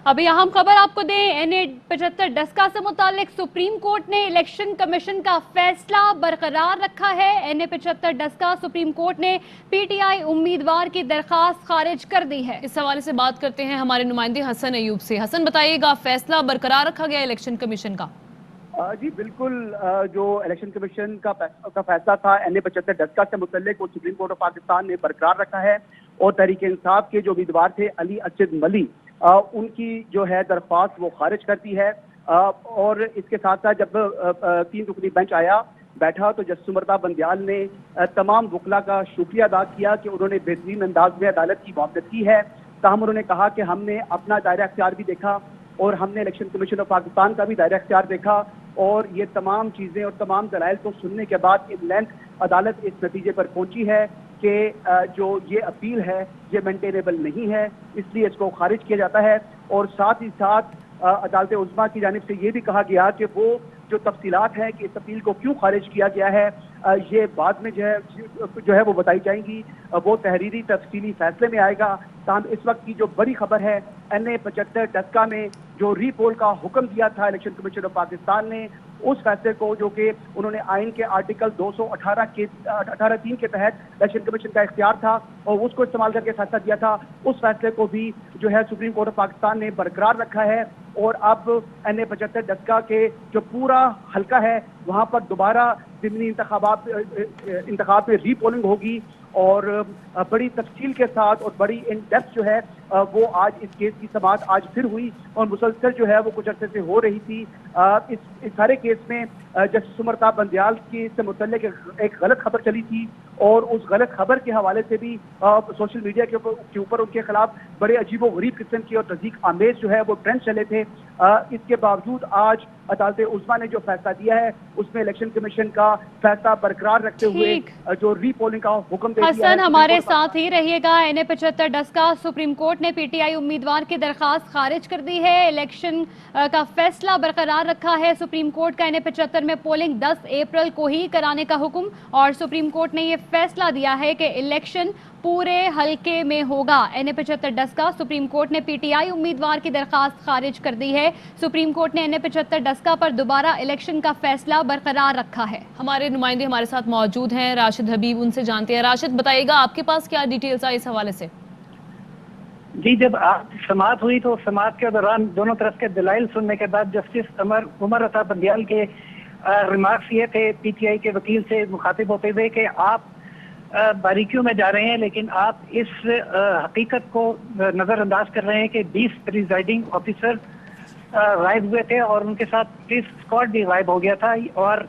अभी अहम खबर आपको दें, NA-75 डस्का से मुतालिक सुप्रीम कोर्ट ने इलेक्शन कमीशन का फैसला बरकरार रखा है। NA-75 डस्का सुप्रीम कोर्ट ने PTI उम्मीदवार की दरखास्त खारिज कर दी है। इस हवाले से बात करते हैं हमारे नुमाइंदे हसन अयूब से। हसन, बताइएगा, फैसला बरकरार रखा गया इलेक्शन कमीशन का? जी बिल्कुल, जो इलेक्शन कमीशन का फैसला था NA-75 डस्का से मुतल्लिक वो सुप्रीम कोर्ट ऑफ पाकिस्तान ने बरकरार रखा है और तहरीक इंसाफ के जो उम्मीदवार थे अली अर्शद मली, उनकी जो है दरख्वास्त वो खारिज कर दी है। और इसके साथ साथ जब 3 रुकनी बेंच बैठा तो जस्टिस सुमरता बंदियाल ने तमाम वकला का शुक्रिया अदा किया कि उन्होंने बेहतरीन अंदाज में अदालत की मुआवनत की है। ताहम उन्होंने कहा कि हमने अपना दायरा इख्तियार भी देखा और हमने इलेक्शन कमीशन ऑफ पाकिस्तान का भी दायरा इख्तियार देखा और ये तमाम चीज़ें और तमाम दलाइल को सुनने के बाद इन लेंथ अदालत इस नतीजे पर पहुंची है कि जो ये अपील है ये मेंटेनेबल नहीं है, इसलिए इसको खारिज किया जाता है। और साथ ही साथ अदालत उज़्मा की जानिब से ये भी कहा गया कि वो जो तफसीलात हैं कि इस अपील को क्यों खारिज किया गया है ये बाद में जो है वो बताई जाएंगी, वो तहरीरी तफसीली फैसले में आएगा। ताहम इस वक्त की जो बड़ी खबर है, NA-75 डस्का में जो रीपोल का हुक्म दिया था इलेक्शन कमीशन ऑफ पाकिस्तान ने, उस फैसले को जो कि उन्होंने आइन के आर्टिकल 218(3) के तहत इलेक्शन कमीशन का इख्तियार था और उसको इस्तेमाल करके फैसला दिया था, उस फैसले को भी जो है सुप्रीम कोर्ट ऑफ पाकिस्तान ने बरकरार रखा है। और अब NA-75 डस्का के जो पूरा हल्का है वहाँ पर दोबारा ज़िमनी इंतखाब में रीपोलिंग होगी और बड़ी तफसील के साथ और बड़ी इन डेप्थ जो है वो आज इस केस की समाअत आज फिर हुई और मुसलसल जो है वो कुछ अर्से से हो रही थी। इस सारे केस में जस्टिस सुमरता बंदियाल की से मुतल्लिक एक गलत खबर चली थी और उस गलत खबर के हवाले से भी सोशल मीडिया के ऊपर उनके खिलाफ बड़े अजीबो गरीब किस्म की और तस्दीक आमेज जो है वो ट्रेंड चले थे। इसके बावजूद आज अदालत उज़्मा ने जो फैसला दिया है उसमें इलेक्शन कमीशन का फैसला बरकरार रखते हुए जो रीपोलिंग का हुक्म दे दिया है। हसन, हमारे साथ ही रहिएगा। NA-75 डस्का सुप्रीम कोर्ट ने PTI उम्मीदवार की दरखास्त खारिज कर दी है, इलेक्शन का फैसला बरकरार रखा है। सुप्रीम कोर्ट का NA-75 में पोलिंग 10 अप्रैल को ही कराने का हुक्म और सुप्रीम कोर्ट ने ये फैसला दिया है कि इलेक्शन पूरे हल्के में होगा। NA-75 डस्का सुप्रीम कोर्ट ने PTI उम्मीदवार की दरखास्त खारिज कर दी है। सुप्रीम कोर्ट ने NA-75 डस्का पर दोबारा इलेक्शन का फैसला बरकरार रखा है। हमारे नुमाइंदे हमारे साथ मौजूद हैं, राशिद हबीब, उनसे जानते हैं। राशिद, बताइएगा, आपके पास क्या डिटेल्स आई इस हवाले से? जी, जब आज समाअत हुई तो समाअत के दौरान दोनों तरफ के दलाइल सुनने के बाद जस्टिस उमर अता बंदियाल के रिमार्क्स ये थे PTI के वकील से मुखातिब होते हुए कि आप बारीकियों में जा रहे हैं लेकिन आप इस हकीकत को नज़रअंदाज कर रहे हैं कि 20 प्रिजाइडिंग ऑफिसर गायब हुए थे और उनके साथ पुलिस स्क्वाड भी गायब हो गया था और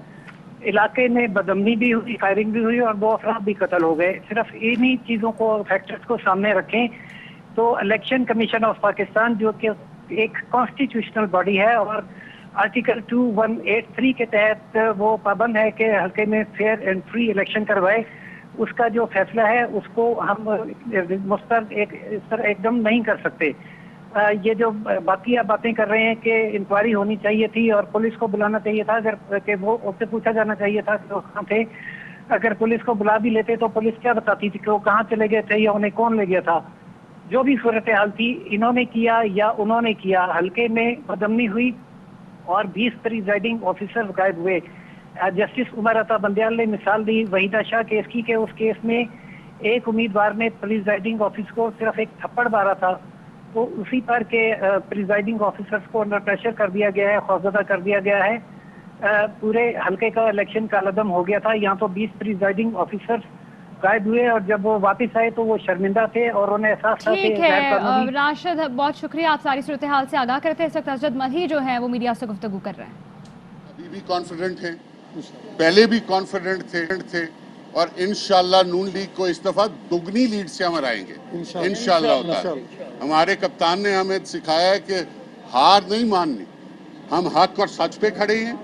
इलाके में बदअमनी भी हुई, फायरिंग भी हुई और 2 अफराद भी कत्ल हो गए। सिर्फ इन्हीं चीज़ों को, फैक्टर्स को सामने रखें तो इलेक्शन कमीशन ऑफ पाकिस्तान जो कि एक कॉन्स्टिट्यूशनल बॉडी है और आर्टिकल 2183 के तहत वो पाबंद है कि हल्के में फेयर एंड फ्री इलेक्शन करवाए, उसका जो फैसला है उसको हम मुस्तरद इस तरह एकदम नहीं कर सकते। ये जो बाकी बातें कर रहे हैं कि इंक्वायरी होनी चाहिए थी और पुलिस को बुलाना चाहिए था, अगर कि वो उससे पूछा जाना चाहिए था कि वो कहाँ थे। अगर पुलिस को बुला भी लेते तो पुलिस क्या बताती थी कि वो कहाँ चले गए थे या उन्हें कौन ले गया था। जो भी सूरत हाल थी, इन्होंने किया या उन्होंने किया, हल्के में बदअमनी हुई और 20 प्रिजाइडिंग ऑफिसर गायब हुए। जस्टिस उमर अता बंदियाल ने मिसाल दी वहीदा शाह केस की कि उस केस में एक उम्मीदवार ने प्रिजाइडिंग ऑफिस को सिर्फ एक थप्पड़ मारा था, तो उसी पर के प्रिजाइडिंग ऑफिसर्स को अंडर प्रेशर कर दिया गया है, खौफजदा कर दिया गया है। पूरे हल्के का इलेक्शन कालअदम हो गया था। यहाँ तो 20 प्रिजाइडिंग ऑफिसर्स गायब हुए और जब वो वापस आए तो वो शर्मिंदा थे और उन्हें एहसास था कि ठीक है राशिद, बहुत शुक्रिया, आप सारी सूरत हाल से आगाह करते हैं। इस वक्त अर्शद मल्ही जो है वो मीडिया से गुफ्तगू कर रहे हैं। अभी भी कॉन्फिडेंट हैं, पहले भी कॉन्फिडेंट थे और इंशाल्लाह नून लीग को इस दफा दुगनी लीड से हम हराएंगे इंशाल्लाह। हमारे कप्तान ने हमें सिखाया है कि हार नहीं माननी, हम हक और सच पे खड़े हैं।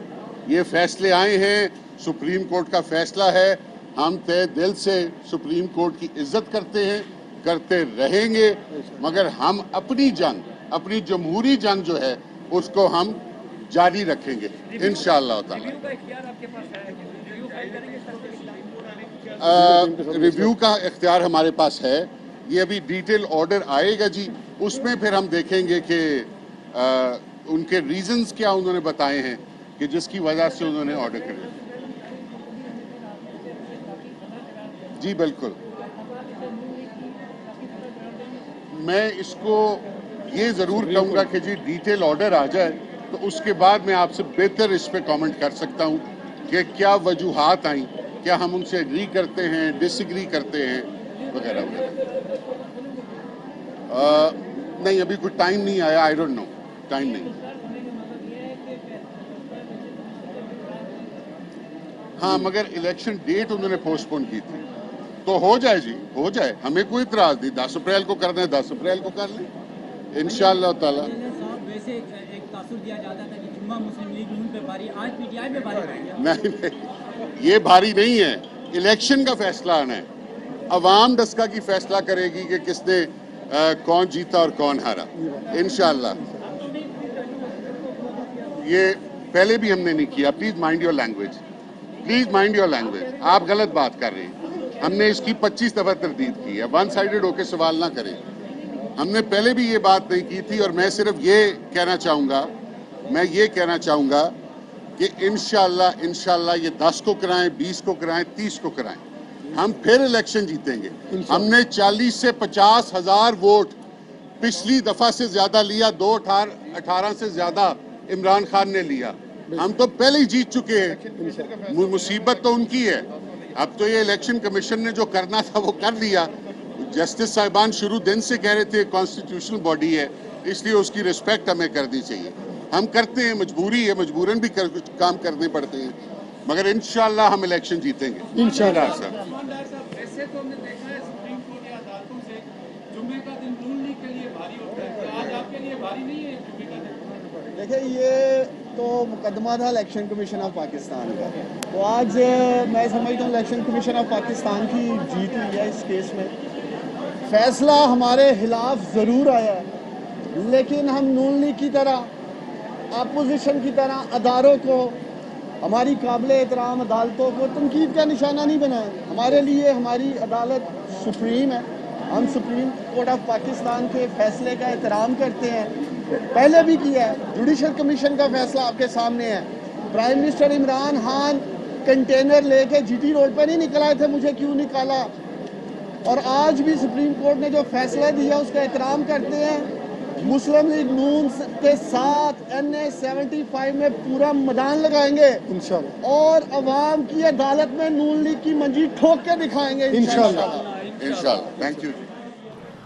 ये फैसले आए हैं, सुप्रीम कोर्ट का फैसला है, हम तय दिल से सुप्रीम कोर्ट की इज्जत करते हैं, करते रहेंगे, मगर हम अपनी जंग, अपनी जमहूरी जंग जो है उसको हम जारी रखेंगे इंशाअल्लाह ताला। रिव्यू का इख्तियार हमारे पास है, ये अभी डिटेल ऑर्डर आएगा जी, उसमें फिर हम देखेंगे कि उनके रीजंस क्या उन्होंने बताए हैं कि जिसकी वजह से उन्होंने ऑर्डर करे। जी बिल्कुल, मैं इसको ये ज़रूर कहूँगा कि जी डिटेल ऑर्डर आ जाए तो उसके बाद मैं आपसे बेहतर इस पे कमेंट कर सकता हूँ कि क्या वजूहात आई, क्या हम उनसे एग्री करते हैं, डिसएग्री करते हैं वगैरह वगैरह। नहीं, अभी कोई टाइम नहीं आया, आई डोंट नो, टाइम नहीं। हाँ, मगर इलेक्शन डेट उन्होंने पोस्टपोन की थी, तो हो जाए जी, हो जाए, हमें कोई इतराज नहीं। 10 अप्रैल को कर दें, 10 अप्रैल को कर लें इंशाअल्लाह ताला। वैसे एक तासुर दिया जाता था कि जुम्मा मुस्लिम लीग नून पे भारी, आज पीटीआई पे भारी पड़ गया। नहीं, ये भारी नहीं है, इलेक्शन का फैसला आना है। अवाम डस्का की फैसला करेगी कि किसने कौन जीता और कौन हारा इंशाअल्लाह। ये पहले भी हमने नहीं किया। Please mind your language, please mind your language. आप गलत बात कर रहे हैं। हमने इसकी 25 दफा तरदीद की है। वन साइडेड होकर सवाल ना करें। हमने पहले भी ये बात नहीं की थी। और मैं सिर्फ ये कहना चाहूँगा कि इंशाअल्लाह ये 10 को कराएं, 20 को कराएं, 30 को कराएं, हम फिर इलेक्शन जीतेंगे। हमने 40 से 50 हजार वोट पिछली दफा से ज्यादा लिया, 2018 से ज्यादा इमरान खान ने लिया। हम तो पहले ही जीत चुके हैं। मुसीबत तो उनकी है। अब तो ये इलेक्शन कमीशन ने जो करना था वो कर लिया। जस्टिस साहिबान शुरू दिन से कह रहे थे कॉन्स्टिट्यूशनल बॉडी है, इसलिए उसकी रिस्पेक्ट हमें करनी चाहिए। हम करते हैं, मजबूरी है, मजबूरन भी काम करने पड़ते हैं, मगर इंशाअल्लाह हम इलेक्शन जीतेंगे इंशाअल्लाह। ऐसे तो हमने देखा है सुप्रीम कोर्ट या अदालतों से जुम्मे का दिन नून लीग के लिए भारी होता है, आज आपके लिए भारी नहीं है जुम्मे का दिन? देखिए, ये तो मुकदमा था इलेक्शन कमीशन ऑफ पाकिस्तान का, तो आज मैं समझता हूँ इलेक्शन कमीशन ऑफ पाकिस्तान की जीत हुई है इस केस में। फैसला हमारे खिलाफ ज़रूर आया है, लेकिन हम नून लीग की तरह, अपोजिशन की तरह अदारों को, हमारी काबिल एहतराम अदालतों को तनकीद का निशाना नहीं बनाएंगे। हमारे लिए हमारी अदालत सुप्रीम है। हम सुप्रीम कोर्ट ऑफ पाकिस्तान के फैसले का एहतराम करते हैं, पहले भी किया है। जुडिशल कमीशन का फैसला आपके सामने है। Prime minister Imran Khan container लेके जीटी रोड पर नहीं निकल आए थे, मुझे क्यों निकाला। और आज भी सुप्रीम कोर्ट ने जो फैसला दिया उसका एहतराम करते हैं। मुस्लिम लीग नून के साथ NA 75 में पूरा मैदान लगाएंगे इंशाअल्लाह, और अवाम की अदालत में नून लीग की मंजी ठोक के दिखाएंगे इंशाअल्लाह। Thank you.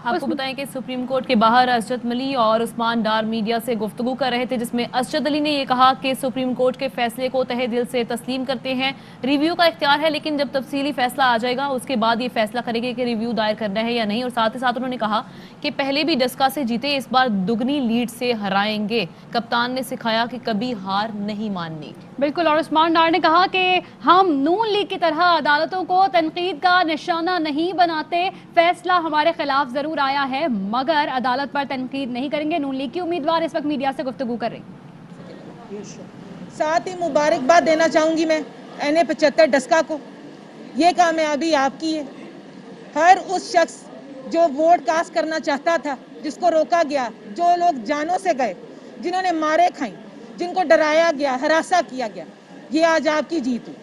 आपको बताएं कि सुप्रीम कोर्ट के बाहर असजद मली और उस्मान डार मीडिया से गुफ्तगू कर रहे थे, जिसमें असजद अली ने ये कहा कि सुप्रीम कोर्ट के फैसले को तहे दिल से तस्लीम करते हैं। रिव्यू का इख्तियार है, लेकिन जब तफसीली फैसला आ जाएगा उसके बाद ये फैसला करेंगे कि रिव्यू दायर करना है या नहीं। और साथ ही साथ उन्होंने कहा कि पहले भी डस्का से जीते, इस बार दुगनी लीड से हराएंगे। कप्तान ने सिखाया कि कभी हार नहीं माननी। बिल्कुल। और उस्मान डार ने कहा कि हम नून लीग की तरह अदालतों को तनकीद का निशाना नहीं बनाते। फैसला हमारे खिलाफ जरूर आया है, मगर अदालत पर तनकीद नहीं करेंगे। नून लीग की उम्मीदवार इस वक्त मीडिया से गुफ्तगू कर रही। साथ ही मुबारकबाद देना चाहूंगी मैं NA 75 डस्का को। ये कामयाबी आपकी है। हर उस शख्स जो वोट कास्ट करना चाहता था, जिसको रोका गया, जो लोग जानों से गए, जिन्होंने मारे खाई, जिनको डराया गया, हरासा किया गया, ये आज आपकी जीत हुई।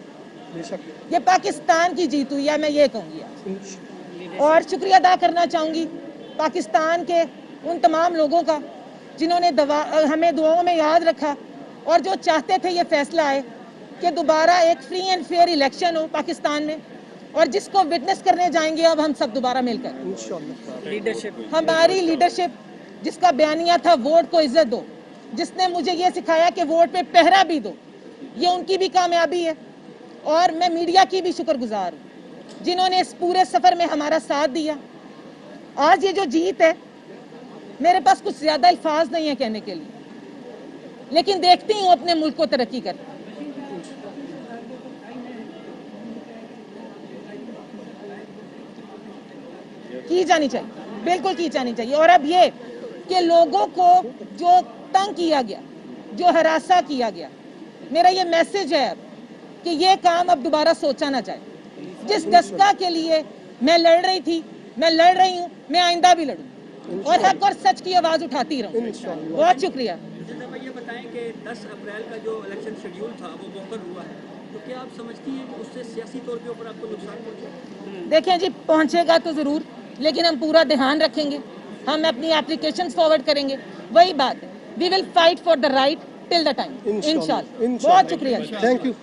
ये पाकिस्तान की जीत हुई है, मैं ये कहूँगी आज। और शुक्रिया अदा करना चाहूँगी पाकिस्तान के उन तमाम लोगों का जिन्होंने हमें दुआओं में याद रखा, और जो चाहते थे ये फैसला आए कि दोबारा एक फ्री एंड फेयर इलेक्शन हो पाकिस्तान में, और जिसको विटनेस करने जाएंगे अब हम सब दोबारा मिलकर। लीडरशिप, हमारी लीडरशिप, जिसका बयानिया था वोट को इज्जत दो, जिसने मुझे ये सिखाया कि वोट पे पहरा भी दो, ये उनकी भी कामयाबी है। और मैं मीडिया की भी शुक्रगुजार हूँ जिन्होंने इस पूरे सफर में हमारा साथ दिया। आज ये जो जीत है, मेरे पास कुछ ज्यादा अल्फाज नहीं है कहने के लिए, लेकिन देखती हूँ अपने मुल्क को तरक्की करते। की जानी चाहिए, बिल्कुल की जानी चाहिए। और अब ये कि लोगों को जो तंग किया गया, जो हरासा किया गया, मेरा ये मैसेज है अब कि ये काम अब दोबारा सोचा ना जाए। जिस डस्का के लिए मैं लड़ रही थी, मैं लड़ रही हूँ, मैं आइंदा भी लड़ूँ। और हक और सच की आवाज उठाती रहूं। बहुत शुक्रिया। ये बताएं कि 10 अप्रैल का जो इलेक्शन शेड्यूल था वो मुअक्कद हुआ है, तो क्या आप समझती हैं कि उससे सियासी तौर के ऊपर आपको नुकसान पहुंचेगा? देखें जी, पहुंचेगा तो जरूर, लेकिन हम पूरा ध्यान रखेंगे, हम अपनी एप्लीकेशंस फॉरवर्ड करेंगे। वही बात है, we will fight for the right till the time, इंशाल्लाह। बहुत शुक्रिया, थैंक यू।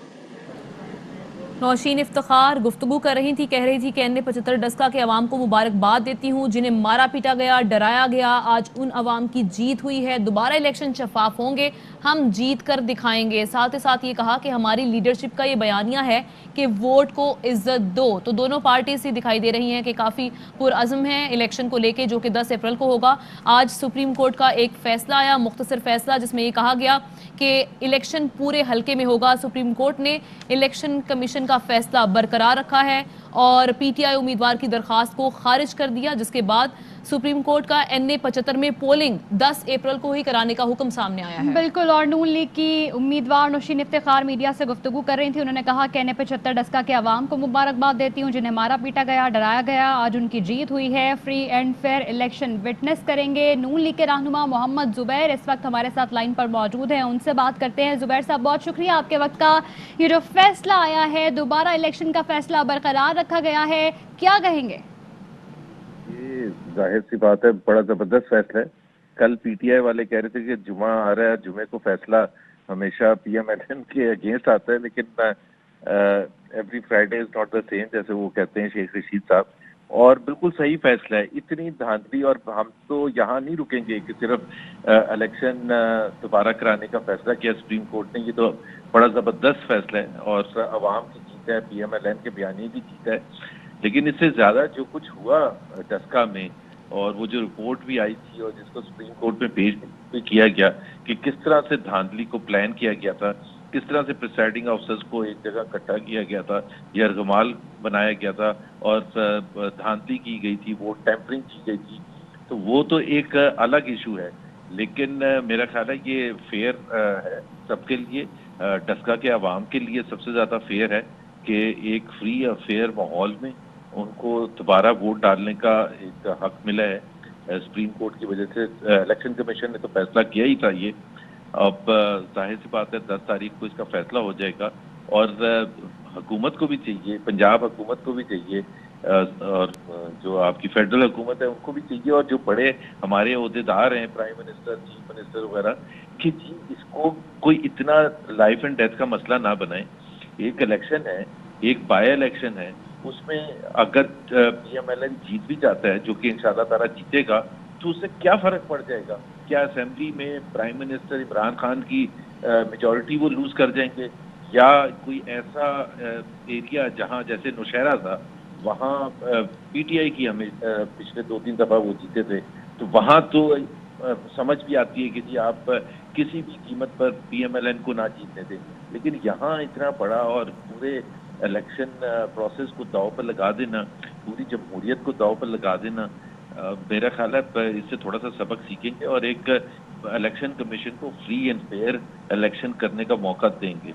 नौशीन इफ्तिखार गुफ्तगू कर रही थी, कह रही थी कि NA-75 डस्का के अवाम को मुबारकबाद देती हूँ जिन्हें मारा पीटा गया, डराया गया। आज उन अवाम की जीत हुई है, दोबारा इलेक्शन शफाफ होंगे, हम जीत कर दिखाएंगे। साथ ही साथ ये कहा कि हमारी लीडरशिप का ये बयानिया है कि वोट को इज्जत दो। तो दोनों पार्टी से दिखाई दे रही हैं कि काफ़ी पुरअज़्म है इलेक्शन को लेके, जो कि 10 अप्रैल को होगा। आज सुप्रीम कोर्ट का एक फैसला आया, मुख्तसर फैसला, जिसमें ये कहा गया कि इलेक्शन पूरे हल्के में होगा। सुप्रीम कोर्ट ने इलेक्शन कमीशन का फैसला बरकरार रखा है और PTI उम्मीदवार की दरखास्त को खारिज कर दिया, जिसके बाद सुप्रीम कोर्ट का NA-75 में पोलिंग 10 अप्रैल को ही कराने का हुक्म सामने आया है। बिल्कुल, और नून लीग की उम्मीदवार नौशीन इफ्तिखार मीडिया से गुफ्तगू कर रही थी। उन्होंने कहा कि NA-75 डस्का के अवाम को मुबारकबाद देती हूँ जिन्हें मारा पीटा गया, डराया गया। आज उनकी जीत हुई है, free and fair election witness करेंगे। नून लीग के रहनुमा मोहम्मद जुबैर इस वक्त हमारे साथ लाइन पर मौजूद हैं, उनसे बात करते हैं। जुबैर साहब, बहुत शुक्रिया आपके वक्त का। ये जो फैसला आया है, दोबारा इलेक्शन का फैसला बरकरार रखा गया है, क्या कहेंगे? ये जाहिर सी बात है, बड़ा जबरदस्त फैसला है। कल PTI वाले कह रहे थे कि जुमा आ रहा है, जुमे को फैसला हमेशा PMLN के अगेंस्ट आता है, लेकिन every Friday is not the same, जैसे वो कहते हैं शेख रशीद साहब। और बिल्कुल सही फैसला है। इतनी धांधली, और हम तो यहाँ नहीं रुकेंगे कि सिर्फ इलेक्शन दोबारा कराने का फैसला किया सुप्रीम कोर्ट ने। ये तो बड़ा जबरदस्त फैसला है और अवाम की जीत है, PMLN के बयानी की जीत है। लेकिन इससे ज्यादा जो कुछ हुआ डस्का में, और वो जो रिपोर्ट भी आई थी और जिसको सुप्रीम कोर्ट में पेश भी किया गया कि किस तरह से धांधली को प्लान किया गया था, किस तरह से प्रिसाइडिंग ऑफिसर्स को एक जगह इकट्ठा किया गया था, यरगमाल बनाया गया था और धांधली की गई थी, वोट टैंपरिंग की गई थी, तो वो तो एक अलग इशू है। लेकिन मेरा ख्याल है ये फेयर है सबके लिए। डस्का के अवाम के लिए सबसे ज्यादा फेयर है कि एक फ्री और फेयर माहौल में उनको दोबारा वोट डालने का एक हक मिला है सुप्रीम कोर्ट की वजह से। इलेक्शन कमीशन ने तो फैसला किया ही था ये। अब जाहिर सी बात है 10 तारीख को इसका फैसला हो जाएगा और हुकूमत को भी चाहिए, पंजाब हुकूमत को भी चाहिए और जो आपकी फेडरल हुकूमत है उनको भी चाहिए, और जो बड़े हमारे ओहदेदार हैं, प्राइम मिनिस्टर, चीफ मिनिस्टर वगैरह, कि जी इसको कोई इतना लाइफ एंड डेथ का मसला ना बनाए। एक इलेक्शन है, एक बाय इलेक्शन है, उसमें अगर PMLN जीत भी जाता है, जो कि इंशाल्लाह ताला जीतेगा, तो उससे क्या फर्क पड़ जाएगा? क्या असेंबली में प्राइम मिनिस्टर इमरान खान की मेजॉरिटी वो लूज कर जाएंगे, या कोई ऐसा एरिया जहां जैसे नौशहरा था, वहां PTI की हमें पिछले 2-3 दफा वो जीते थे, तो वहां तो समझ भी आती है कि जी आप किसी भी कीमत पर PMLN को ना जीतने दें। लेकिन यहाँ इतना बड़ा और पूरे इलेक्शन प्रोसेस को दाव पर लगा देना, पूरी जमहूरियत को दाव पर लगा देना, मेरा ख्याल है इससे थोड़ा सा सबक सीखेंगे और एक इलेक्शन कमीशन को फ्री एंड फेयर इलेक्शन करने का मौका देंगे।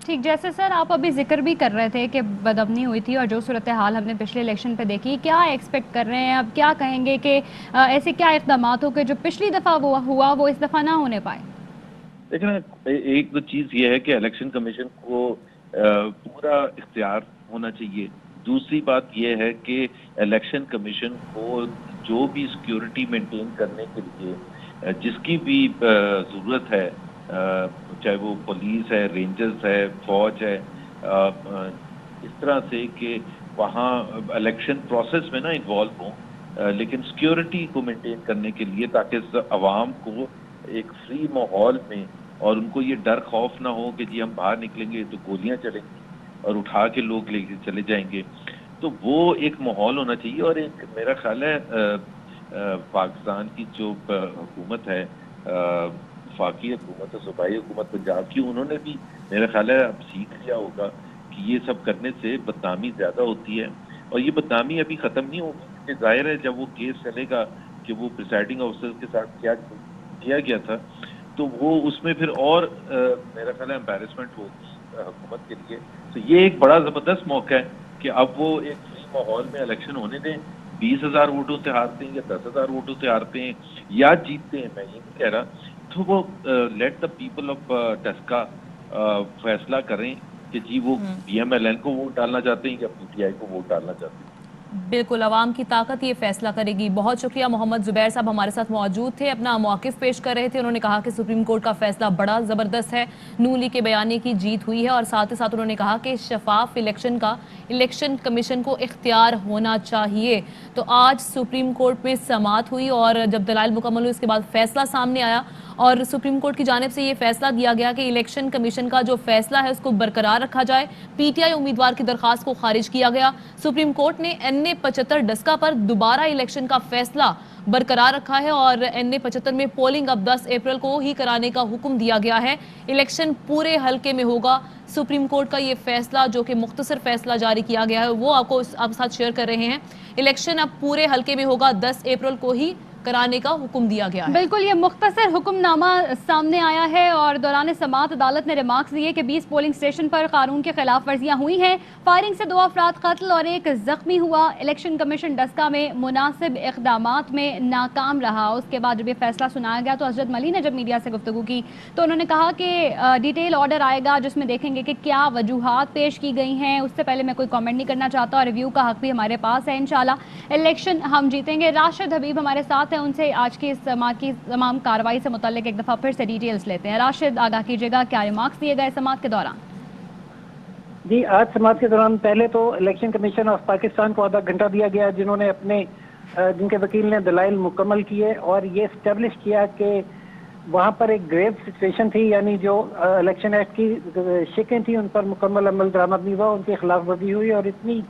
ठीक, जैसे सर आप अभी जिक्र भी कर रहे थे कि बदअमनी हुई थी और जो सूरत हाल हमने पिछले इलेक्शन पे देखी, क्या एक्सपेक्ट कर रहे हैं, अब क्या कहेंगे कि ऐसे क्या इक़दाम हो कि जो पिछली दफ़ा हुआ वो इस दफ़ा ना होने पाए? देखना, एक तो चीज़ ये है कि इलेक्शन कमीशन को पूरा इख्तियार होना चाहिए। दूसरी बात यह है कि इलेक्शन कमीशन को जो भी सिक्योरिटी मेंटेन करने के लिए जिसकी भी ज़रूरत है, चाहे वो पुलिस है, रेंजर्स है, फौज है, इस तरह से कि वहाँ इलेक्शन प्रोसेस में ना इन्वॉल्व हों, लेकिन सिक्योरिटी को मेंटेन करने के लिए, ताकि आवाम को एक फ्री माहौल में और उनको ये डर खौफ ना हो कि जी हम बाहर निकलेंगे तो गोलियां चलेंगी और उठा के लोग लेके चले जाएंगे। तो वो एक माहौल होना चाहिए। और एक मेरा ख्याल है पाकिस्तान की जो हुकूमत है, वफाकी हुकूमत है, सूबाई हुकूमत पंजाब की, उन्होंने भी मेरा ख्याल है अब सीख लिया होगा कि ये सब करने से बदनामी ज़्यादा होती है, और ये बदनामी अभी ख़त्म नहीं होगी। जाहिर है जब वो केस चलेगा कि वो प्रिसाइडिंग ऑफिसर के साथ क्या किया गया था, तो वो उसमें फिर और मेरा ख्याल है एम्बैरेसमेंट होगी हुकूमत के लिए। तो ये एक बड़ा ज़बरदस्त मौका है कि अब वो एक फ्री माहौल में इलेक्शन होने दें 20,000 वोटों से हारते हैं या 10,000 वोटों से हारते हैं या जीतते हैं, मैं ये नहीं कह रहा, तो वो let the people of Daska फैसला करें कि जी वो PMLN को वोट डालना चाहते हैं या PTI को वोट डालना चाहते हैं। बिल्कुल, आवाम की ताकत ये फैसला करेगी। बहुत शुक्रिया। मोहम्मद जुबैर साहब हमारे साथ मौजूद थे, अपना मौक़िफ़ पेश कर रहे थे। उन्होंने कहा कि सुप्रीम कोर्ट का फैसला बड़ा ज़बरदस्त है, नून लीग के बयानी की जीत हुई है, और साथ ही साथ उन्होंने कहा कि शफाफ इलेक्शन का इलेक्शन कमीशन को इख्तियार होना चाहिए। तो आज सुप्रीम कोर्ट में समाअत हुई और जब दलाइल मुकम्मल हुई उसके बाद फैसला सामने आया और सुप्रीम कोर्ट की जानिब से ये फैसला दिया गया कि इलेक्शन कमीशन का जो फैसला है उसको बरकरार रखा जाए। PTI उम्मीदवार की दरख्वास्त को खारिज किया गया। सुप्रीम कोर्ट ने NA 75 डस्का पर दोबारा इलेक्शन का फैसला बरकरार रखा है और NA 75 में पोलिंग अब 10 अप्रैल को ही कराने का हुक्म दिया गया है। इलेक्शन पूरे हल्के में होगा। सुप्रीम कोर्ट का ये फैसला जो कि मुख्तसर फैसला जारी किया गया है वो आपको आप साथ शेयर कर रहे हैं। इलेक्शन अब पूरे हल्के में होगा, 10 अप्रैल को ही कराने का हुक्म दिया गया है। बिल्कुल, ये मुख्तसर हुक्मनामा सामने आया है और दौरान समाअत अदालत ने रिमार्क्स दिए कि 20 पोलिंग स्टेशन पर कानून के खिलाफ वर्जियां हुई हैं। फायरिंग से 2 अफराद कत्ल और 1 जख्मी हुआ। इलेक्शन कमीशन डस्का में मुनासिब इक़दामात में नाकाम रहा। उसके बाद जब ये फैसला सुनाया गया तो असजद मली ने जब मीडिया से गुफ्तगू की तो उन्होंने कहा कि डिटेल ऑर्डर आएगा जिसमें देखेंगे कि क्या वजूहात पेश की गई हैं। उससे पहले मैं कोई कॉमेंट नहीं करना चाहता और रिव्यू का हक भी हमारे पास है। इंशाल्लाह इलेक्शन हम जीतेंगे। राशिद हबीब हमारे साथ हैं, उनसे आज की समाअत की तमाम कार्रवाई से मुताल्लिक एक दफ़ा फिर से डिटेल्स लेते हैं। राशिद, आगाह कीजिएगा, क्या रिमार्क्स दिए गए समाअत के दौरान? जी, आज समाअत के दौरान पहले तो इलेक्शन कमीशन ऑफ पाकिस्तान को आधा घंटा दिया गया, जिन्होंने जिनके वकील ने दलाइल मुकम्मल किए और ये इस्टेब्लिश किया कि वहाँ पर एक ग्रेव सिचुएशन थी, यानी जो इलेक्शन एक्ट की शिकें थी उन पर मुकम्मल अमल दरामद नहीं हुआ, उनकी खिलाफ वर्जी हुई और इतनी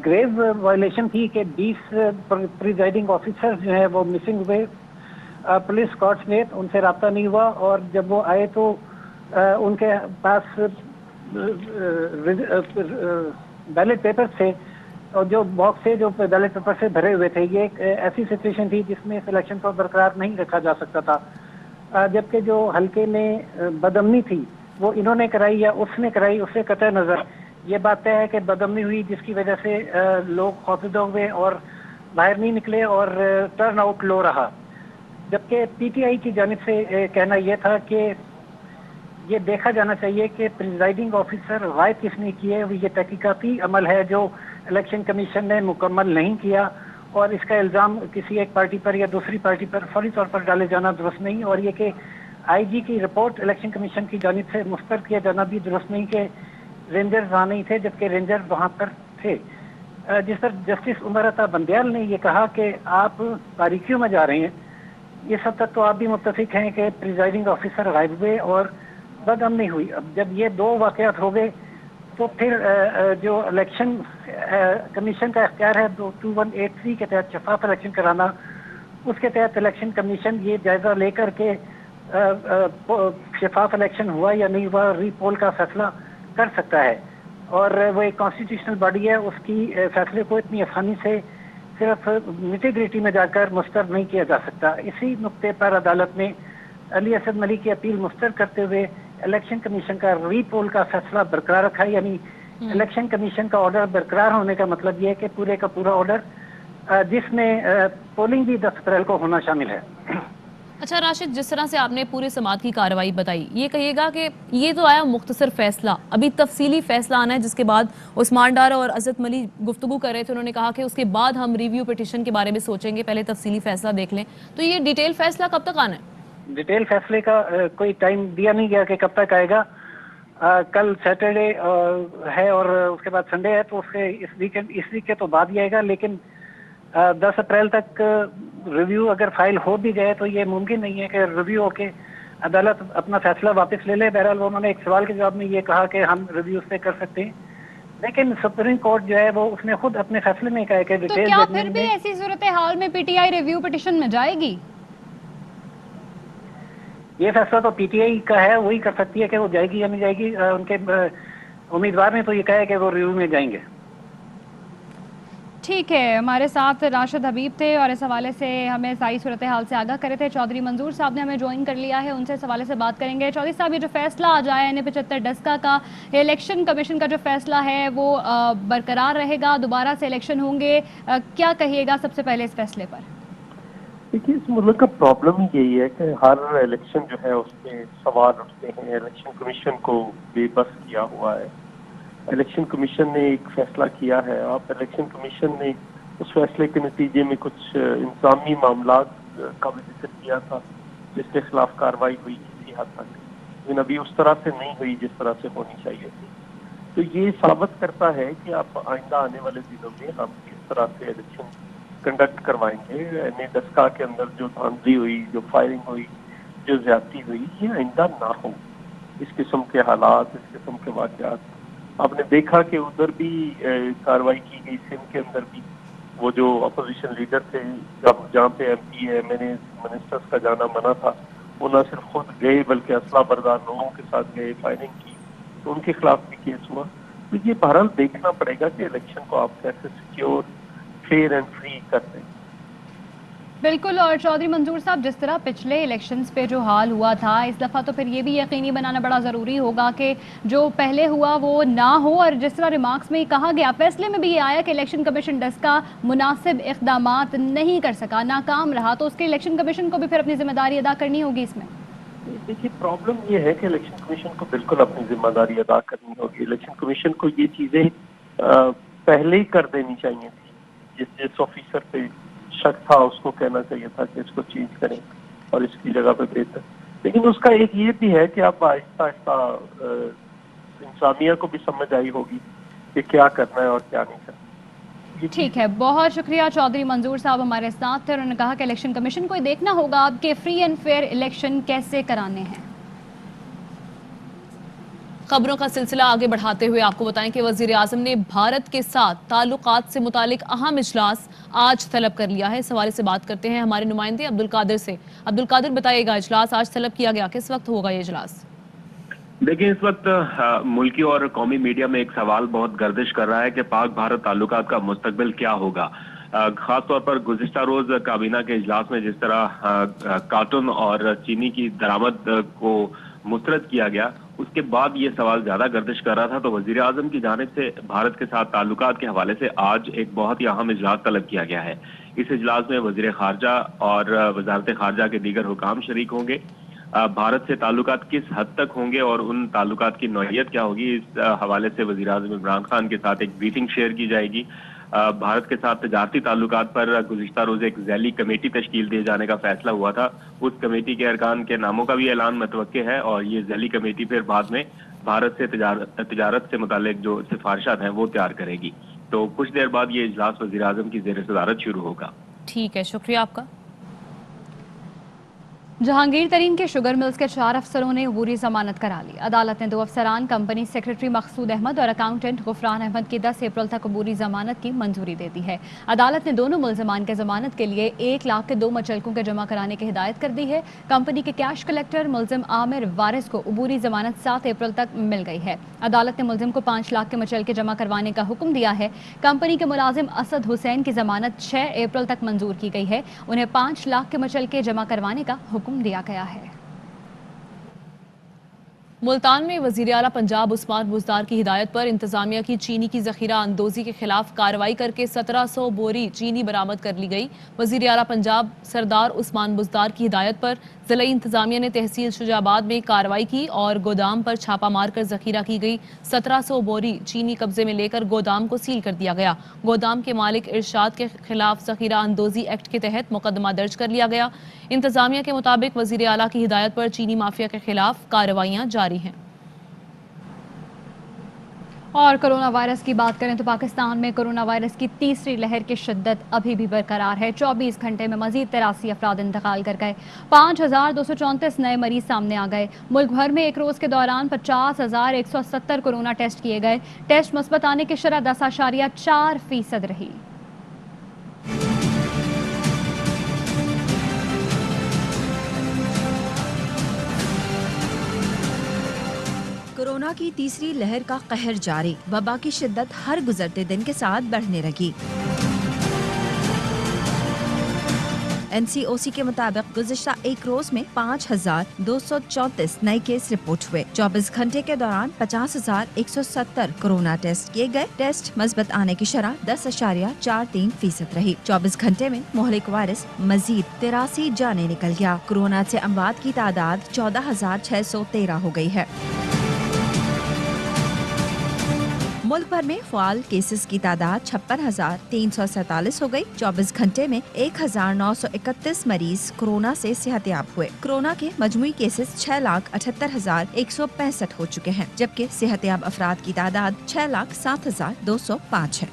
ग्रेव वायलेशन थी कि 20 प्रिजाइडिंग ऑफिसर्स जो है वो मिसिंग हुए। पुलिस स्क्वाड समेत उनसे रब्ता नहीं हुआ और जब वो आए तो उनके पास बैलेट पेपर थे और जो बॉक्स थे जो बैलेट पेपर से भरे हुए थे। ये एक ऐसी सिचुएशन थी जिसमें सिलेक्शन को बरकरार नहीं रखा जा सकता था। जबकि जो हल्के में बदअमनी थी वो इन्होंने कराई या उसने कराई, उससे कतई नज़र ये बात तय है कि बदअमनी हुई जिसकी वजह से लोग खौफजदा हुए और बाहर नहीं निकले और टर्न आउट लो रहा। जबकि PTI की जानिब से कहना यह था कि ये देखा जाना चाहिए कि प्रिजाइडिंग ऑफिसर गायब किसने किए, ये तहकीकाती अमल है जो इलेक्शन कमीशन ने मुकम्मल नहीं किया और इसका इल्ज़ाम किसी एक पार्टी पर या दूसरी पार्टी पर फौरी तौर पर डाले जाना दुरुस्त नहीं। और ये कि IG की रिपोर्ट इलेक्शन कमीशन की जानिब से मुस्तरद किया जाना भी दुरुस्त नहीं कि रेंजर्स वहाँ नहीं थे जबकि रेंजर वहाँ पर थे। जिस पर जस्टिस उमर अता बंदियाल ने ये कहा कि आप बारीकियों में जा रहे हैं, ये सब तक तो आप भी मुत्तफिक हैं कि प्रिजाइडिंग ऑफिसर गायब हुए और बदअमनी हुई। अब जब ये 2 वाक़यात हो गए तो फिर जो इलेक्शन कमीशन का इख्तियार है 2183 के तहत शफाफ इलेक्शन कराना, उसके तहत इलेक्शन कमीशन ये जायज़ा लेकर के शफाफ इलेक्शन हुआ या नहीं हुआ रीपोल का फैसला कर सकता है। और वो एक कॉन्स्टिट्यूशनल बॉडी है, उसकी फैसले को इतनी आसानी से सिर्फ निटी-ग्रिटी में जाकर मुस्तरद नहीं किया जा सकता। इसी नुक्ते पर अदालत ने अली असद मलिक की अपील मुस्तरद करते हुए इलेक्शन कमीशन का रीपोल का फैसला बरकरार रखा है। यानी इलेक्शन कमीशन का ऑर्डर बरकरार होने का मतलब यह है कि पूरे का पूरा ऑर्डर जिसमें पोलिंग भी 10 अप्रैल को होना शामिल है। अच्छा राशिद, जिस तरह से आपने पूरे समाअत की कार्रवाई बताई, ये कहिएगा कि ये तो आया मुख्तसर फैसला, अभी तफसीली फैसला आना है जिसके बाद उस्मान डार और असद मली गुफ्तगू कर रहे थे। उन्होंने कहा कि उसके बाद हम रिव्यू पिटिशन के बारे में सोचेंगे, पहले तफसीली फैसला देख लें। तो ये डिटेल फैसला कब तक आना है? डिटेल फैसले का कोई टाइम दिया नहीं गया कि कब तक आएगा। कल सैटरडे है और उसके बाद संडे है, तो उसके इस वीक के तो बाद ही आएगा। लेकिन 10 अप्रैल तक रिव्यू अगर फाइल हो भी जाए तो ये मुमकिन नहीं है कि रिव्यू होके अदालत अपना फैसला वापस ले ले। बहरहाल उन्होंने एक सवाल के जवाब में ये कहा कि हम रिव्यू उस पर कर सकते हैं, लेकिन सुप्रीम कोर्ट जो है वो उसने खुद अपने फैसले में कहा कि तो क्या फिर भी ऐसी सूरत हाल में PTI रिव्यू पिटिशन में जाएगी? ये फैसला तो PTI का है, वही कर सकती है कि वो जाएगी या नहीं जाएगी। उनके उम्मीदवार ने तो ये कहा है कि वो रिव्यू में जाएंगे। ठीक है, हमारे साथ राशिद हबीब थे और इस हवाले से हमें सारी सूरत हाल से आगाह करे थे। चौधरी मंजूर साहब ने हमें ज्वाइन कर लिया है, उनसे इस हवाले से बात करेंगे। चौधरी साहब, ये जो फैसला आ जाए NA-75 डस्का का, इलेक्शन कमीशन का जो फैसला है वो बरकरार रहेगा, दोबारा से इलेक्शन होंगे, क्या कहिएगा सबसे पहले इस फैसले पर? देखिए, इस मुल्क का प्रॉब्लम ही यही है कि हर इलेक्शन जो है उसमें सवाल उठते हैं। इलेक्शन कमीशन को बेबस किया हुआ है। इलेक्शन कमीशन ने एक फैसला किया है, अब इलेक्शन कमीशन ने उस फैसले के नतीजे में कुछ इंसानी मामला का भी जिक्र किया था जिसके खिलाफ कार्रवाई हुई किसी हद तक, लेकिन अभी उस तरह से नहीं हुई जिस तरह से होनी चाहिए थी। तो ये साबित करता है कि अब आइंदा आने वाले दिनों में हम किस तरह से इलेक्शन कंडक्ट करवाएंगे। NA-10 के अंदर जो धांधली हुई, जो फायरिंग हुई, जो ज्यादती हुई, ये आइंदा ना हो। इस किस्म के हालात, इस किस्म के वाक़यात आपने देखा कि उधर भी कार्रवाई की गई, सिंध के अंदर भी वो जो अपोजिशन लीडर थे, जहाँ पे MP MNA मिनिस्टर्स का जाना मना था, वो न सिर्फ खुद गए बल्कि असला बरदार लोगों के साथ गए, फायरिंग की, तो उनके खिलाफ भी केस हुआ। तो ये बहरहाल देखना पड़ेगा कि इलेक्शन को आप कैसे सिक्योर, फेयर एंड फ्री करते हैं। बिल्कुल। और चौधरी मंजूर साहब, जिस तरह पिछले इलेक्शंस पे जो हाल हुआ था, इस दफ़ा तो फिर ये भी यकीनी बनाना बड़ा ज़रूरी होगा कि जो पहले हुआ वो ना हो। और जिस तरह रिमार्क्स में कहा गया, फैसले में भी ये आया कि इलेक्शन कमीशन डस्का मुनासिब इक़दामात नहीं कर सका, नाकाम रहा, तो उसके इलेक्शन कमीशन को भी फिर अपनी जिम्मेदारी अदा करनी होगी इसमें। देखिए, प्रॉब्लम ये है कि इलेक्शन कमीशन को बिल्कुल अपनी जिम्मेदारी अदा करनी होगी। इलेक्शन कमीशन को ये चीज़ें पहले ही कर देनी चाहिए थी। जिस ऑफिसर पे शक था उसको कहना चाहिए था कि इसको चेंज करें और इसकी जगह पे बेहतर। लेकिन उसका एक ये भी है कि अब आहिस्ता आहिस्ता इंसानिया को भी समझ आई होगी कि क्या करना है और क्या नहीं करना। ठीक है, बहुत शुक्रिया। चौधरी मंजूर साहब हमारे साथ थे। उन्होंने कहा कि इलेक्शन कमीशन को ही देखना होगा अब कि फ्री एंड फेयर इलेक्शन कैसे कराने हैं। खबरों का सिलसिला आगे बढ़ाते हुए आपको बताएं कि वजीर आजम ने भारत के साथ ताल्लुकात से मुतालिक अहम इजलास आज तलब कर लिया है। इस हवाले से बात करते हैं हमारे नुमाइंदे अब्दुल कादिर से। अब्दुल कादिर, बताइएगा, इजलास आज तलब किया गया, किस वक्त होगा ये इजलास? देखिए, इस वक्त मुल्की और कौमी मीडिया में एक सवाल बहुत गर्दिश कर रहा है कि पाक भारत ताल्लुकात का मुस्तकबिल क्या होगा। खासतौर पर गुज़िश्ता रोज काबीना के इजलास में जिस तरह कार्टून और चीनी की दरामद को मुस्तरद किया गया, उसके बाद ये सवाल ज्यादा गर्दिश कर रहा था। तो वजीर आजम की जानिब से भारत के साथ ताल्लुकात के हवाले से आज एक बहुत ही अहम इजलास तलब किया गया है। इस इजलास में वजीर खारजा और वजारत खारजा के दीगर हुकाम शरीक होंगे। भारत से ताल्लुकात किस हद तक होंगे और उन ताल्लुकात की नौइयत क्या होगी, इस हवाले से वजीर आजम इमरान खान के साथ एक ब्रीफिंग शेयर की जाएगी। भारत के साथ तजारती ताल्लुकात पर गुज़िश्ता रोज एक ज़ैली कमेटी तश्कील दिए जाने का फैसला हुआ था। उस कमेटी के अरकान के नामों का भी ऐलान मतवक्के है और ये ज़ैली कमेटी फिर बाद में भारत से तजारत से मुतालिक जो सिफारिशात हैं वो तैयार करेगी। तो कुछ देर बाद ये इजलास वज़ीर आज़म की ज़ेर सदारत शुरू होगा। ठीक है, शुक्रिया आपका। जहांगीर तरीन के शुगर मिल्स के 4 अफसरों ने अबूरी जमानत करा ली। अदालत ने 2 अफसरान, कंपनी सेक्रेटरी मकसूद अहमद और अकाउंटेंट गुफरान अहमद की 10 अप्रैल तक अबूरी जमानत की मंजूरी दे दी है। अदालत ने दोनों मुलजमान के जमानत के लिए 1 लाख के 2 मचलकों के जमा कराने की हिदायत कर दी है। कंपनी के कैश कलेक्टर मुलजिम आमिर वारिस को अबूरी जमानत 7 अप्रैल तक मिल गई है। अदालत ने मुलजिम को 5 लाख के मचलके जमा करवाने का हुक्म दिया है। कंपनी के मुलाजिम असद हुसैन की जमानत 6 अप्रैल तक मंजूर की गई है। उन्हें 5 लाख के मचलके जमा करवाने का हुक्म दिया गया है। मुल्तान में वजीर आला पंजाब उस्मान बुज़दार की हिदायत पर इंतजामिया की चीनी की जखीरा अंदोजी के खिलाफ कार्रवाई करके 1700 बोरी चीनी बरामद कर ली गई। वजीर आला पंजाब सरदार उस्मान बुज़दार की हिदायत पर जिला इंतजामिया ने तहसील शुजाबाद में कार्रवाई की और गोदाम पर छापा मारकर जखीरा की गई 1700 बोरी चीनी कब्जे में लेकर गोदाम को सील कर दिया गया। गोदाम के मालिक इरशाद के खिलाफ जखीरा अंदोजी एक्ट के तहत मुकदमा दर्ज कर लिया गया। इंतजामिया के मुताबिक वजीर आला की हिदायत पर चीनी माफिया के खिलाफ कार्रवाइयां जारी हैं। और कोरोना वायरस की बात करें तो पाकिस्तान में कोरोना वायरस की तीसरी लहर की शिद्दत अभी भी बरकरार है। 24 घंटे में मजीद 83 अफराद इंतकाल कर गए। 5234 नए मरीज सामने आ गए। मुल्क भर में एक रोज के दौरान 50,170 कोरोना टेस्ट किए गए। टेस्ट मुस्बत आने की शरह 10.4% रही। कोरोना की तीसरी लहर का कहर जारी, वबा की शिद्दत हर गुजरते दिन के साथ बढ़ने लगी। NCOC के मुताबिक गुज़िश्ता एक रोज में 5,234 नए केस रिपोर्ट हुए। 24 घंटे के दौरान 50,170 कोरोना टेस्ट किए गए। टेस्ट मस्बत आने की शरह 10.43% रही। 24 घंटे में मुहलिक वायरस मजीद 83 जाने निकल गया। कोरोना से अमवात की तादाद 14,613 हो गई है। मुल्क भर में फ़ाल केसेस की तादाद 56,347 हो गई। 24 घंटे में 1,931 मरीज कोरोना से सेहतयाब हुए। कोरोना के मजमूई केसेस 6,78,165 हो चुके हैं, जबकि सेहतयाब अफराद की तादाद 6,07,205 है।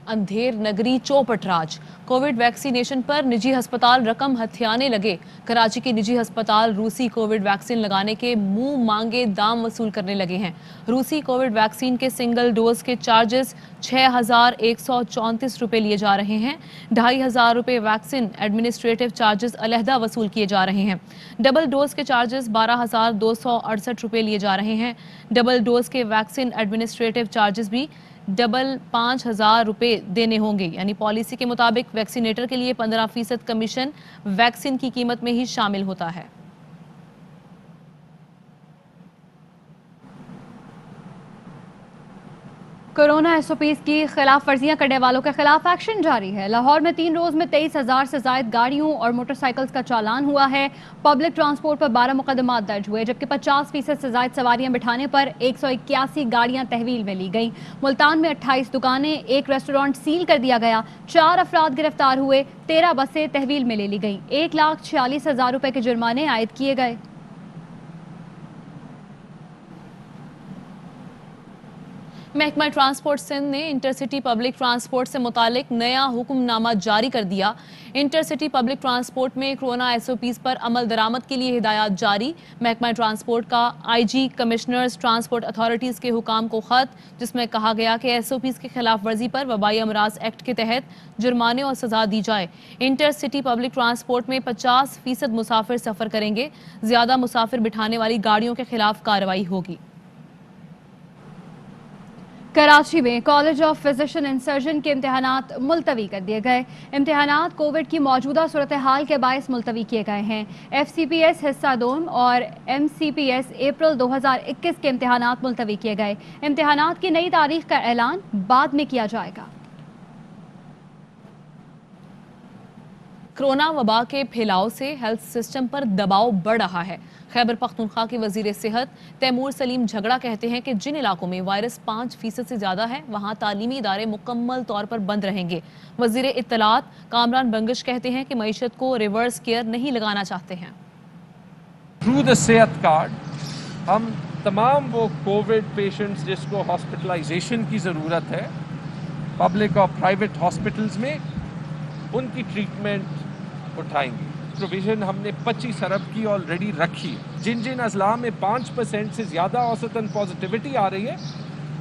अंधेर नगरी चौपट राज। कोविड वैक्सीनेशन पर निजी अस्पताल रकम हथियाने लगे। कराची के निजी अस्पताल रूसी कोविड वैक्सीन लगाने के मुंह मांगे दाम वसूल करने लगे हैं। रूसी कोविड वैक्सीन के सिंगल डोज के चार्जेस 6,134 रुपए लिए जा रहे हैं। 2,500 रुपए वैक्सीन एडमिनिस्ट्रेटिव चार्जेस अलहदा वसूल किए जा रहे हैं। डबल डोज के चार्जेस 12,268 रुपए लिए जा रहे हैं। डबल डोज के वैक्सीन एडमिनिस्ट्रेटिव चार्जेस भी डबल 5,000 रुपए देने होंगे। यानी पॉलिसी के मुताबिक वैक्सीनेटर के लिए 15% कमीशन वैक्सीन की कीमत में ही शामिल होता है। कोरोना एसओपीज की खिलाफ वर्जियां करने वालों के खिलाफ एक्शन जारी है। लाहौर में 3 रोज में 23,000 से जायद गाड़ियों और मोटरसाइकिल्स का चालान हुआ है। पब्लिक ट्रांसपोर्ट पर 12 मुकदमात दर्ज हुए, जबकि 50% से जायद सवारियां बिठाने पर 181 गाड़ियां तहवील में ली गईं। मुल्तान में 28 दुकानें, 1 रेस्टोरेंट सील कर दिया गया। 4 अफराद गिरफ्तार हुए। 13 बसें तहवील में ले ली गईं। 1,46,000 रुपए के जुर्माने आयद किए गए। महकमा ट्रांसपोर्ट सिंध ने इंटरसिटी पब्लिक ट्रांसपोर्ट से मुतालिक नया हुक्मनामा जारी कर दिया। इंटरसिटी पब्लिक ट्रांसपोर्ट में कोरोना एसओपीज पर अमल दरामद के लिए हिदायत जारी। महकमा ट्रांसपोर्ट का IG कमिश्नर्स ट्रांसपोर्ट अथॉरिटीज़ के हुकाम को खत, जिसमें कहा गया कि एसओपीज की खिलाफ वर्जी पर वबाई अमराज एक्ट के तहत जुर्माने और सजा दी जाए। इंटरसिटी पब्लिक ट्रांसपोर्ट में 50% मुसाफिर सफ़र करेंगे। ज़्यादा मुसाफिर बिठाने वाली गाड़ियों के खिलाफ कार्रवाई होगी। कराची में college of physician and surgeon के इम्तिहानात मुलतवी कर दिए गए। इम्तिहानात कोविड की मौजूदा सूरत हाल के बायस मुलतवी किए गए हैं। FCPS हिस्सा 2 और MCPS अप्रैल 2021 के इम्तिहानात मुलतवी किए गए। इम्तिहानात की नई तारीख का ऐलान बाद में किया जाएगा। कोरोना वबा के फैलाव से हेल्थ सिस्टम पर दबाव बढ़ रहा है। खैबर पख्तूनख्वा के वजीर सेहत तैमूर सलीम झगड़ा कहते हैं कि जिन इलाकों में वायरस 5% से ज्यादा है, वहां तालीमी इदारे मुकम्मल तौर पर बंद रहेंगे। वजीर इत्तलात कामरान बंगश कहते हैं कि मईशत को रिवर्स केयर नहीं लगाना चाहते हैं। थ्रू द सेहत कार्ड हम तमाम वो कोविड पेशेंट्स जिसको हॉस्पिटलाइजेशन की ज़रूरत है पब्लिक और प्राइवेट हॉस्पिटल्स में, उनकी ट्रीटमेंट उठाएंगे। प्रोविजन हमने 25 अरब की ऑलरेडी रखी। जिन जिन अजला में 5% से ज़्यादा औसतन पॉजिटिविटी आ रही है,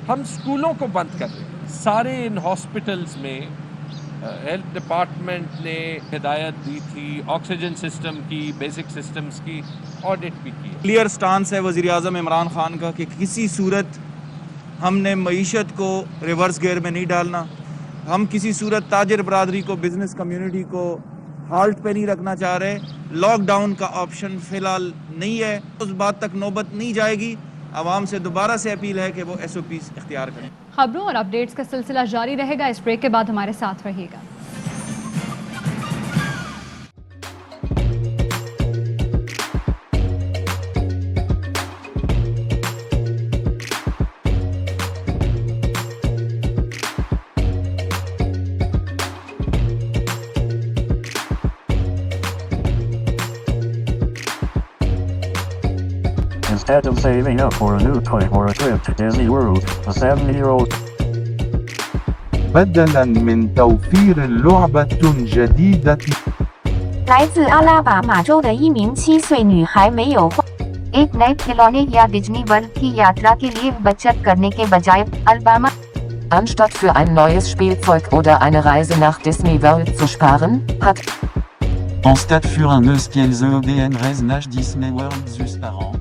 हम स्कूलों को बंद कर रहे हैं। सारे इन हॉस्पिटल्स में हेल्थ डिपार्टमेंट ने हिदायत दी थी ऑक्सीजन सिस्टम की, बेसिक सिस्टम्स की ऑडिट भी की। क्लियर स्टांस है वज़ीर आज़म इमरान खान का कि किसी सूरत हमने मईशत को रिवर्स गियर में नहीं डालना। हम किसी सूरत ताजिर बरादरी को, बिजनेस कम्युनिटी को हाल्ट पे नहीं रखना चाह रहे। लॉकडाउन का ऑप्शन फिलहाल नहीं है, उस बात तक नौबत नहीं जाएगी। आवाम से दोबारा से अपील है कि वो SOPs इख्तियार करें। खबरों और अपडेट्स का सिलसिला जारी रहेगा। इस ब्रेक के बाद हमारे साथ रहिएगा। Instead of saving up for a new toy or a trip to Disney World, a 7-year-old بدلاً من توفير لعبة جديدة 来自阿拉巴马州的一名7岁女孩没有花 एक नए खिलौने या डिज्नी वर्ल्ड की यात्रा के लिए बचत करने के बजाय Alabama Anstatt für ein neues Spielzeug oder eine Reise nach Disney World zu sparen, hat En stade für un eus qu'elles EODN reise nach Disney World zu sparen.